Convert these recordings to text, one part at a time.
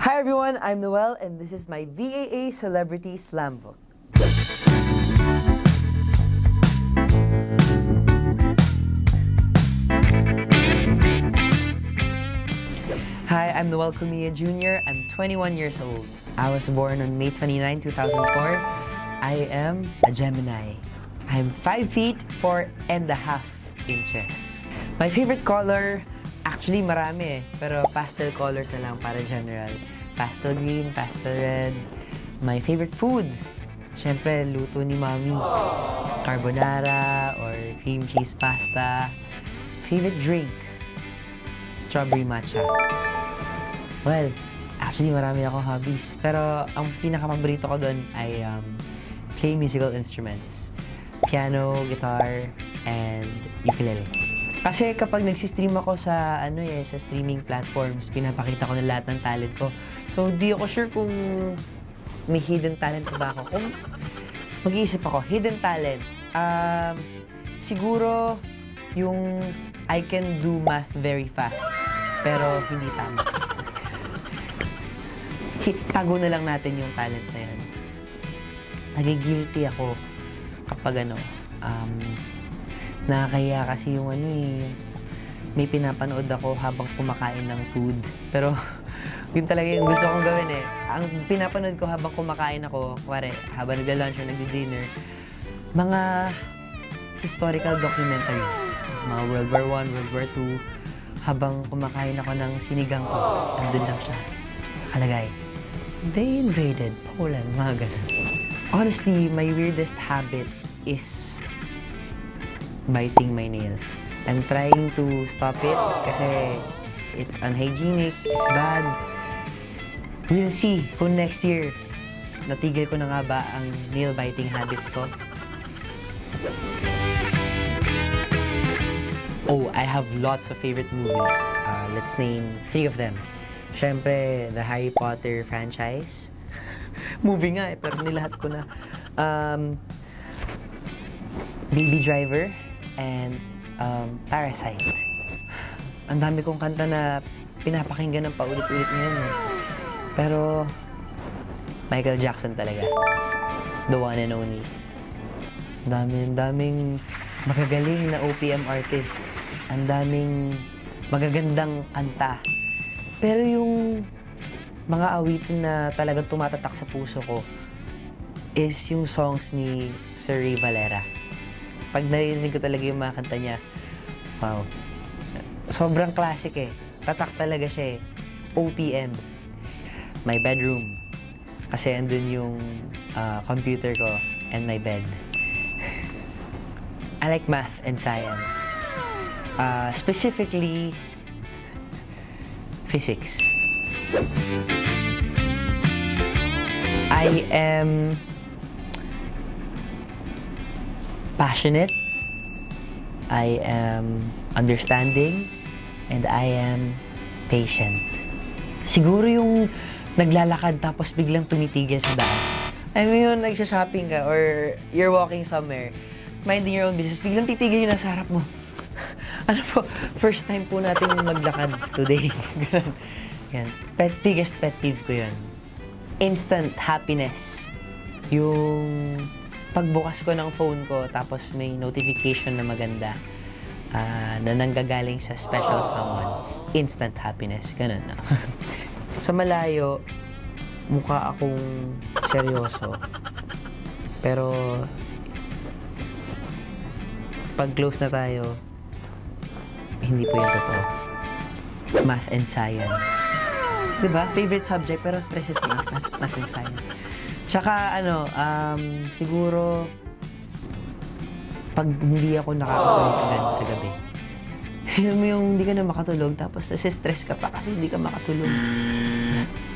Hi everyone, I'm Noel and this is my VAA Celebrity Slam Book. Hi, I'm Noel Cumia Jr. I'm 21 years old. I was born on May 29, 2004. I am a Gemini. I'm 5 feet 4 and a half inches. My favorite color, actually marami pero pastel colors na lang para general. Pastel green, pastel red. My favorite food, syempre luto ni Mami. Carbonara or cream cheese pasta. Favorite drink, strawberry matcha. Well, actually marami akong hobbies. Pero ang pinaka-paborito ko doon ay play musical instruments. Piano, guitar, and ukulele. Kasi kapag nagsistream ako sa sa streaming platforms, pinapakita ko na lahat ng talent ko. So, di ako sure kung may hidden talent ba ako. Kung mag-iisip ako, hidden talent, siguro yung I can do math very fast, pero hindi tama. Tago na lang natin yung talent na yun. Nagigilty ako kapag nakakaya kasi yung may pinapanood ako habang kumakain ng food. Pero yun talaga yung gusto kong gawin eh. Ang pinapanood ko habang kumakain ako, kuwari, habang nagla-lunch or nagdi-dinner, mga historical documentaries. Mga World War I, World War II. Habang kumakain ako ng sinigang ko, nandun lang siya. Nakalagay, they invaded Poland, mga ganun. Honestly, my weirdest habit is biting my nails. I'm trying to stop it kasi it's unhygienic, it's bad. We'll see kung next year natigil ko na nga ba ang nail biting habits ko. Oh, I have lots of favorite movies. Let's name 3 of them. Siyempre, the Harry Potter franchise. Movie nga eh, pero nilahat ko na. Baby Driver and Parasite. Ang dami kong kanta na pinapakinggan ng paulit-ulit ngayon eh. Pero Michael Jackson talaga. The one and only. Ang daming magagaling na OPM artists. Ang daming magagandang kanta. Pero yung mga awitin na talagang tumatatak sa puso ko is yung songs ni Sir Ray Valera. Pag narinig ko talaga yung mga kanta niya, wow. Sobrang classic eh. Tatak talaga siya eh. OPM. My bedroom. Kasi andun yung computer ko and my bed. I like math and science. Specifically, physics. I am passionate, I am understanding, and I am patient. Siguro yung naglalakad tapos biglang tumitigil sa daan. I mean, yung nagsha-shopping ka or you're walking somewhere, minding your own business, biglang titigil yung nasa harap mo. Ano po, first time po natin maglakad today. Yan. Biggest pet peeve ko yun. Instant happiness. Yung pagbukas ko ng phone ko, tapos may notification na maganda na nanggagaling sa special someone. Instant happiness. Ganun na. Sa malayo, mukha akong seryoso. Pero pag close na tayo, hindi po yung totoo. Math and science. Diba? Favorite subject, pero stresses me. Math and science. Tsaka, siguro, pag hindi ako nakakatulog agad sa gabi. Alam mo yung hindi ka na makatulog, tapos nasi-stress ka pa kasi hindi ka makatulog.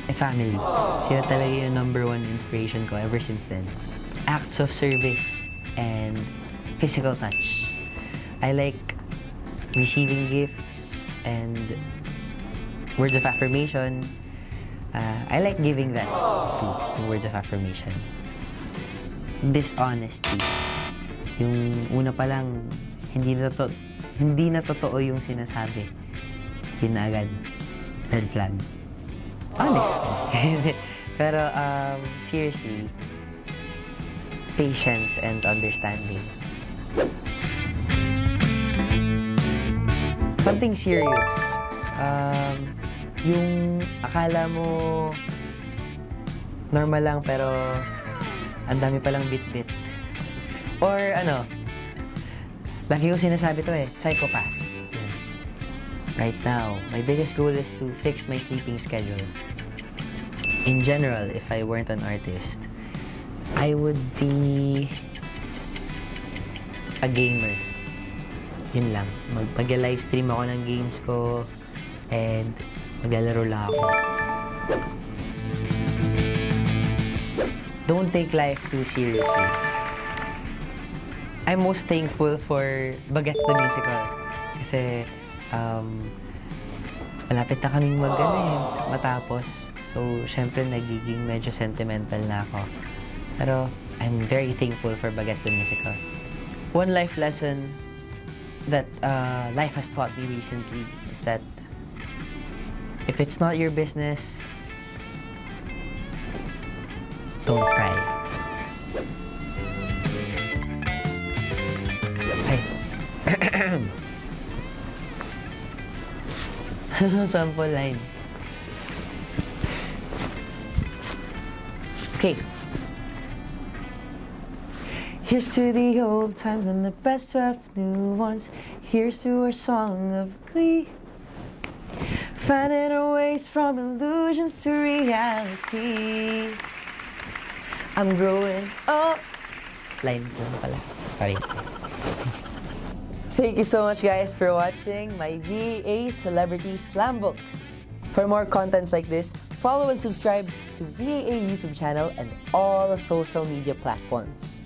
My family. Sila talaga yung #1 inspiration ko ever since then. Acts of service and physical touch. I like receiving gifts and words of affirmation. I like giving that too, the words of affirmation. Dishonesty. Yung una pa lang, hindi na totoo yung sinasabi. Yun na agad. Red flag. Honestly. Pero, seriously, patience and understanding. Something serious. Yung akala mo normal lang pero ang dami palang bit-bit. Or ano, lagi ko sinasabi to psychopath. Right now, my biggest goal is to fix my sleeping schedule. In general, if I weren't an artist, I would be a gamer. Yun lang. Mag-livestream ako ng games ko and maglalaro lang ako. Don't take life too seriously. I'm most thankful for Bagets the Musical. Kasi malapit na kaming matapos. So, syempre nagiging medyo sentimental na ako. Pero I'm very thankful for Bagets the Musical. One life lesson that life has taught me recently is that if it's not your business, don't try. Hey. Sample line. Okay. Here's to the old times and the best of new ones. Here's to our song of glee. Finding our ways from illusions to reality. I'm growing up. Lines lang pala. Sorry. Thank you so much, guys, for watching my VAA Celebrity Slam Book. For more contents like this, follow and subscribe to VAA YouTube channel and all the social media platforms.